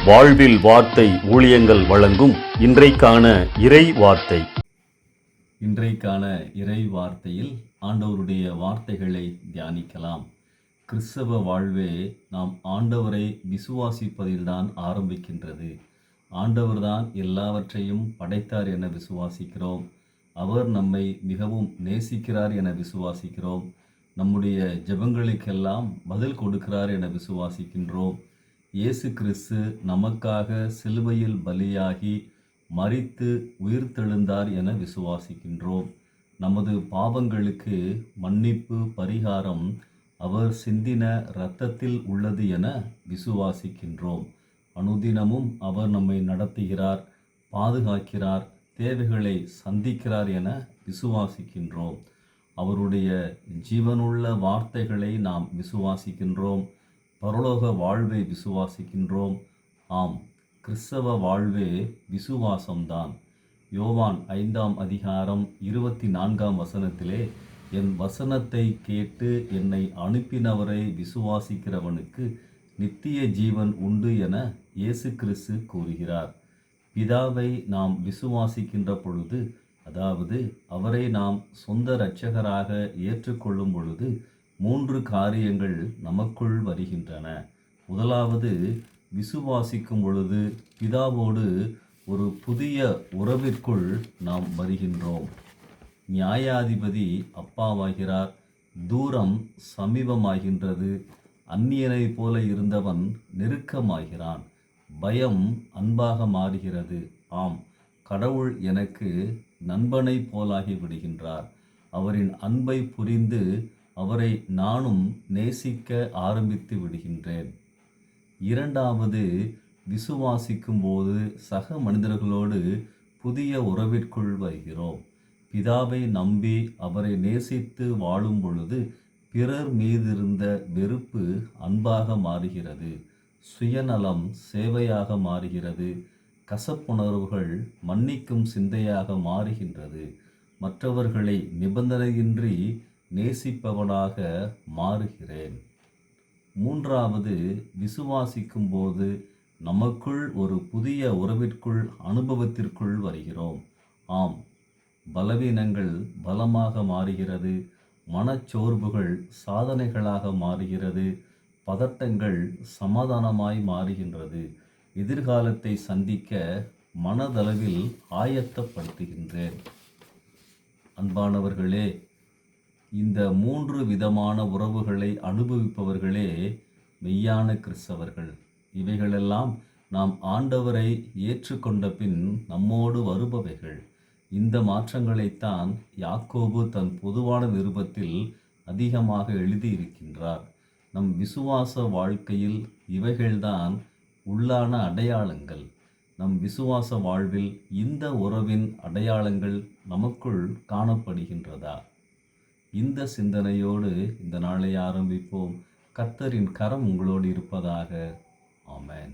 வாழ்வில் வார்த்தை ஊழியங்கள் வழங்கும் இன்றைக்கான இறை வார்த்தை. இன்றைக்கான இறை வார்த்தையில் ஆண்டவருடைய வார்த்தைகளை தியானிக்கலாம். கிறிஸ்தவ வாழ்வே நாம் ஆண்டவரை விசுவாசிப்பதில்தான் ஆரம்பிக்கின்றது. ஆண்டவர்தான் எல்லாவற்றையும் படைத்தார் என விசுவாசிக்கிறோம். அவர் நம்மை மிகவும் நேசிக்கிறார் என விசுவாசிக்கிறோம். நம்முடைய ஜெபங்களுக்கெல்லாம் பதில் கொடுக்கிறார் என விசுவாசிக்கின்றோம். இயேசு கிறிஸ்து நமக்காக சிலுவையில் பலியாகி மரித்து உயிர்த்தெழுந்தார் என விசுவாசிக்கின்றோம். நமது பாவங்களுக்கு மன்னிப்பு பரிகாரம் அவர் சிந்தின இரத்தத்தில் உள்ளது என விசுவாசிக்கின்றோம். அனுதினமும் அவர் நம்மை நடத்துகிறார், பாதுகாக்கிறார், தேவைகளை சந்திக்கிறார் என விசுவாசிக்கின்றோம். அவருடைய ஜீவனுள்ள வார்த்தைகளை நாம் விசுவாசிக்கின்றோம். பரலோக வாழ்வை விசுவாசிக்கின்றோம். ஆம், கிறிஸ்தவ வாழ்வே விசுவாசம்தான். யோவான் 5ஆம் அதிகாரம் 24ஆம் வசனத்திலே, என் வசனத்தை கேட்டு என்னை அனுப்பினவரை விசுவாசிக்கிறவனுக்கு நித்திய ஜீவன் உண்டு என இயேசு கிறிஸ்து கூறுகிறார். பிதாவை நாம் விசுவாசிக்கின்ற பொழுது, அதாவது அவரை நாம் சொந்த இரட்சகராக ஏற்றுக்கொள்ளும் பொழுது 3 காரியங்கள் நமக்குள் வருகின்றன. முதலாவது, விசுவாசிக்கும் பொழுது பிதாவோடு ஒரு புதிய உறவிற்குள் நாம் வருகின்றோம். நியாயாதிபதி அப்பாவாகிறார், தூரம் சமீபமாகின்றது. அந்நியனை போல இருந்தவன் நெருக்கமாகிறான். பயம் அன்பாக மாறுகிறது. ஆம், கடவுள் எனக்கு நண்பனை போலாகி விடுகின்றார். அவரின் அன்பை புரிந்து அவரை நானும் நேசிக்க ஆரம்பித்து விடுகின்றேன். இரண்டாவது, விசுவாசிக்கும் போது சக மனிதர்களோடு புதிய உறவிற்குள் வருகிறோம். பிதாவை நம்பி அவரை நேசித்து வாழும் பொழுது பிறர் மீதிருந்த வெறுப்பு அன்பாக மாறுகிறது. சுயநலம் சேவையாக மாறுகிறது. கசப்புணர்வுகள் மன்னிக்கும் சிந்தையாக மாறுகின்றது. மற்றவர்களை நிபந்தனையின்றி நேசிப்பவனாக மாறுகிறேன். மூன்றாவது, விசுவாசிக்கும் போது நமக்குள் ஒரு புதிய உறவிற்குள் அனுபவத்திற்குள் வருகிறோம். ஆம், பலவீனங்கள் பலமாக மாறுகிறது. மனச்சோர்வுகள் சாதனைகளாக மாறுகிறது. பதட்டங்கள் சமாதானமாய் மாறுகின்றது. எதிர்காலத்தை சந்திக்க மனதளவில் ஆயத்தப்படுத்துகின்றேன். அன்பானவர்களே, இந்த 3 விதமான உறவுகளை அனுபவிப்பவர்களே மெய்யான கிறிஸ்தவர்கள். இவைகளெல்லாம் நாம் ஆண்டவரை ஏற்றுக்கொண்ட பின் நம்மோடு வருபவைகள். இந்த மாற்றங்களைத்தான் யாக்கோபு தன் பொதுவான நிருபத்தில் அதிகமாக எழுதியிருக்கின்றார். நம் விசுவாச வாழ்க்கையில் இவைகள்தான் உள்ளான அடையாளங்கள். நம் விசுவாச வாழ்வில் இந்த உறவின் அடையாளங்கள் நமக்குள் காணப்படுகின்றதா? இந்த சிந்தனையோடு இந்த நாளை ஆரம்பிப்போம். கர்த்தரின் கரம் உங்களோடு இருப்பதாக. ஆமென்.